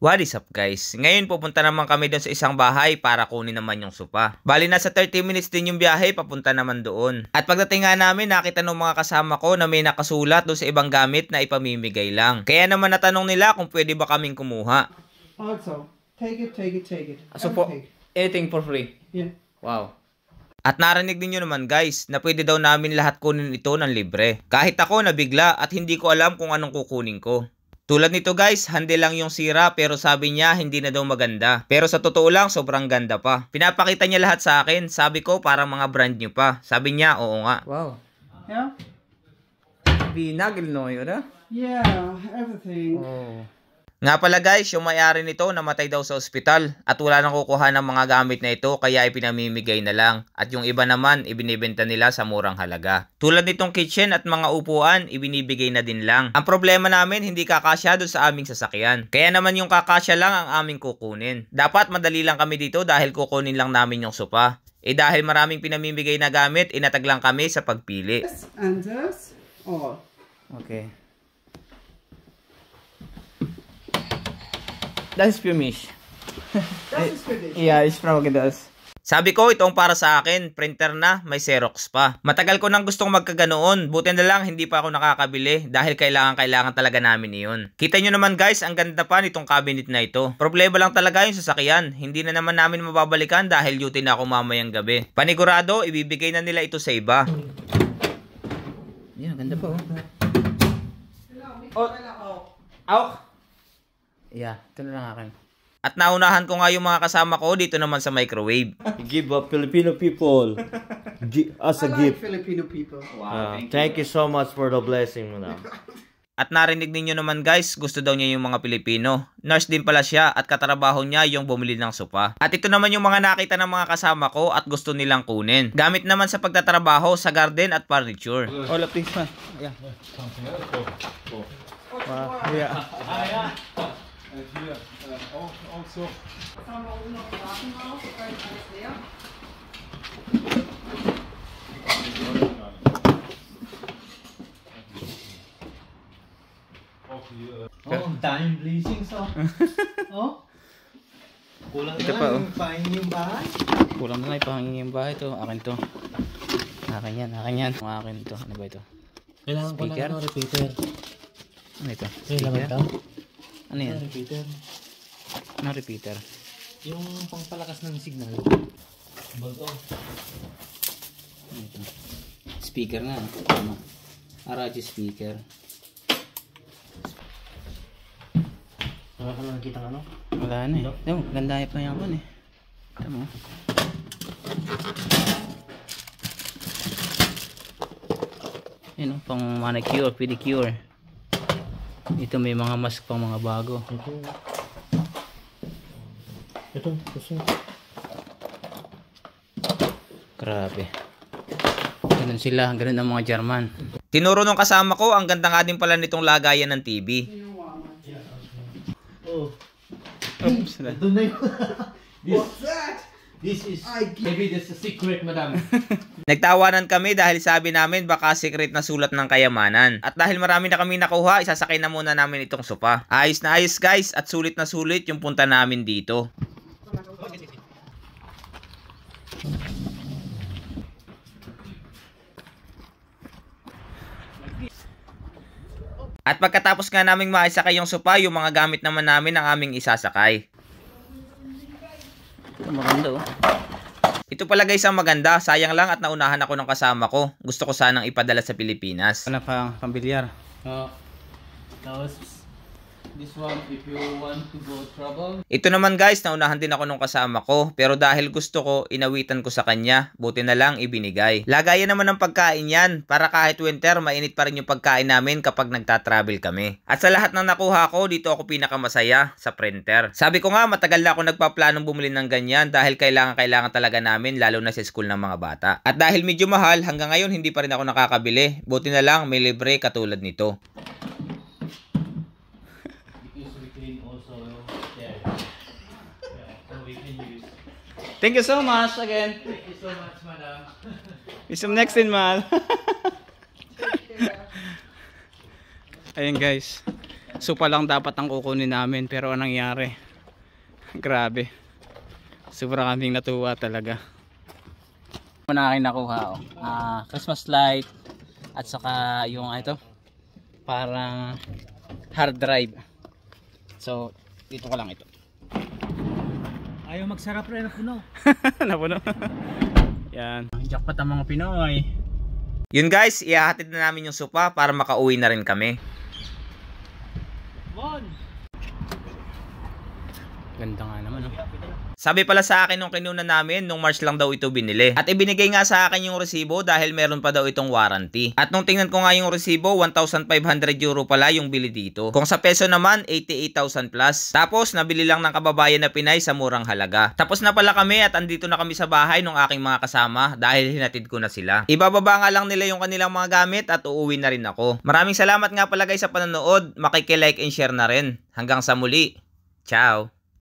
What is up guys? Ngayon pupunta naman kami doon sa isang bahay para kunin naman yung sopa. Bali nasa 30 minutes din yung biyahe papunta naman doon. At pagdating nga namin nakita ng mga kasama ko na may nakasulat doon sa ibang gamit na ipamimigay lang. Kaya naman natanong nila kung pwede ba kaming kumuha. Also, take it. So po, anything for free? Yeah. Wow. At narinig din nyo naman guys na pwede daw namin lahat kunin ito ng libre. Kahit ako nabigla at hindi ko alam kung anong kukunin ko. Tulad nito guys, handi lang yung sira pero sabi niya hindi na daw maganda. Pero sa totoo lang sobrang ganda pa. Pinapakita niya lahat sa akin. Sabi ko parang mga brand new pa. Sabi niya oo nga. Wow. Yeah? Binagil no yun ah? Yeah, everything. Oh. Nga pala guys, yung may-ari nito namatay daw sa ospital at wala nang kukuha ng mga gamit na ito kaya ipinamimigay na lang. At yung iba naman, ibinibenta nila sa murang halaga. Tulad nitong kitchen at mga upuan, ibinibigay na din lang. Ang problema namin, hindi kakasya doon sa aming sasakyan. Kaya naman yung kakasya lang ang aming kukunin. Dapat madali lang kami dito dahil kukunin lang namin yung sopa. Dahil maraming pinamimigay na gamit, inatag lang kami sa pagpili. This and this, all. Okay. That's finish. That is finished. Yeah, it's probably does. Sabi ko, itong para sa akin, printer na, may Xerox pa. Matagal ko nang gustong magkaganoon, buti na lang hindi pa ako nakakabili dahil kailangan talaga namin iyon. Kita nyo naman guys, ang ganda pa nitong cabinet na ito. Problema lang talaga yung sasakyan, hindi na naman namin mababalikan dahil duty na ako mamayang gabi. Panigurado, ibibigay na nila ito sa iba. Yeah, ganda pa oh. Yeah, ito na lang akin. At naunahan ko nga yung mga kasama ko dito naman sa microwave. Give up Filipino people as a I like gift. Filipino people. Wow, Thank you so much for the blessing, madam. At narinig ninyo naman guys, gusto daw niya yung mga Pilipino. Nurse din pala siya at katrabaho niya yung bumili ng sopa. At ito naman yung mga nakita ng mga kasama ko at gusto nilang kunin. Gamit naman sa pagtatrabaho sa garden at furniture. All of this man. Yeah. Wow. Yeah. And here also. Oh, dime blessings oh. Oh. Kulang Ito na pa, lang yung pahingin yung bahay. Kulang na lang ipahangin yung bahay to. Akin to. Akin yan. Akin to. Ano ba ito? Kailangan ko Speaker? ng repeater. Ano ito? Kailangan Speaker? ito? Ano yan? Repeater. Ano repeater? Yung pangpalakas ng signal. Bago. Ano ito? Speaker nga. Tama. Arachi speaker. Wala ka na nakita ng ano? Wala na eh. No, ganda pa yan eh. Tama. Yun o, pang manicure, pedicure. Ito may mga mask pang mga bago. Ito. Grabe. Ganun sila, ganun ang mga German. Tinuro nung kasama ko, ang ganda nga din pala nitong lagayan ng TV. Oh. Oops. Ito na yun. What's that? This is, maybe this is a secret, madam. Nagtawanan kami dahil sabi namin baka secret na sulat ng kayamanan. At dahil marami na kami nakuha, isasakay na muna namin itong sopa. Ayos na ayos guys at sulit na sulit yung punta namin dito. At pagkatapos nga naming maisakay yung sopa, yung mga gamit naman namin ang aming isasakay. Ito maganda oh. Ito pala guys ang maganda, sayang lang at naunahan ako ng kasama ko. Gusto ko sanang ipadala sa Pilipinas. Ano pang pambilyar? Tapos this one if you want to go trouble. Ito naman guys, naunahan din ako ng kasama ko. Pero dahil gusto ko, inawitan ko sa kanya. Buti na lang ibinigay. Lagayan naman ng pagkain yan. Para kahit winter, mainit pa rin yung pagkain namin kapag nagta-travel kami. At sa lahat ng nakuha ko, dito ako pinakamasaya sa printer. Sabi ko nga, matagal na ako nagpaplanong bumili ng ganyan. Dahil kailangan talaga namin, lalo na sa school ng mga bata. At dahil medyo mahal, hanggang ngayon hindi pa rin ako nakakabili. Buti na lang, may libre katulad nito. Thank you so much again. Thank you so much, madam. Isum next in mal. Ayan guys. Supa lang dapat ang kukunin namin, pero anong nangyari? Grabe. Sobrang kaming natuwa talaga. Muna aking nakuha, oh. Christmas light at saka yung ito, parang hard drive. So, dito ko lang ito. Ayaw magsarap rin na puno. Napuno. Yan. Jackpot ang mga Pinoy. Yun guys, ihahatid na namin yung sopa para makauwi na rin kami. Ganda nga naman, oh. Sabi pala sa akin nung kinuna namin, nung March lang daw ito binili. At ibinigay nga sa akin yung resibo dahil meron pa daw itong warranty. At nung tingnan ko nga yung resibo, 1,500 euro pala yung bili dito. Kung sa peso naman, 88,000 plus. Tapos, nabili lang ng kababayan na Pinay sa murang halaga. Tapos na pala kami at andito na kami sa bahay ng aking mga kasama dahil hinatid ko na sila. Ibababa nga lang nila yung kanilang mga gamit at uuwi na rin ako. Maraming salamat nga pala guys sa panonood. Makikilike and share na rin. Hanggang sa muli. Ciao!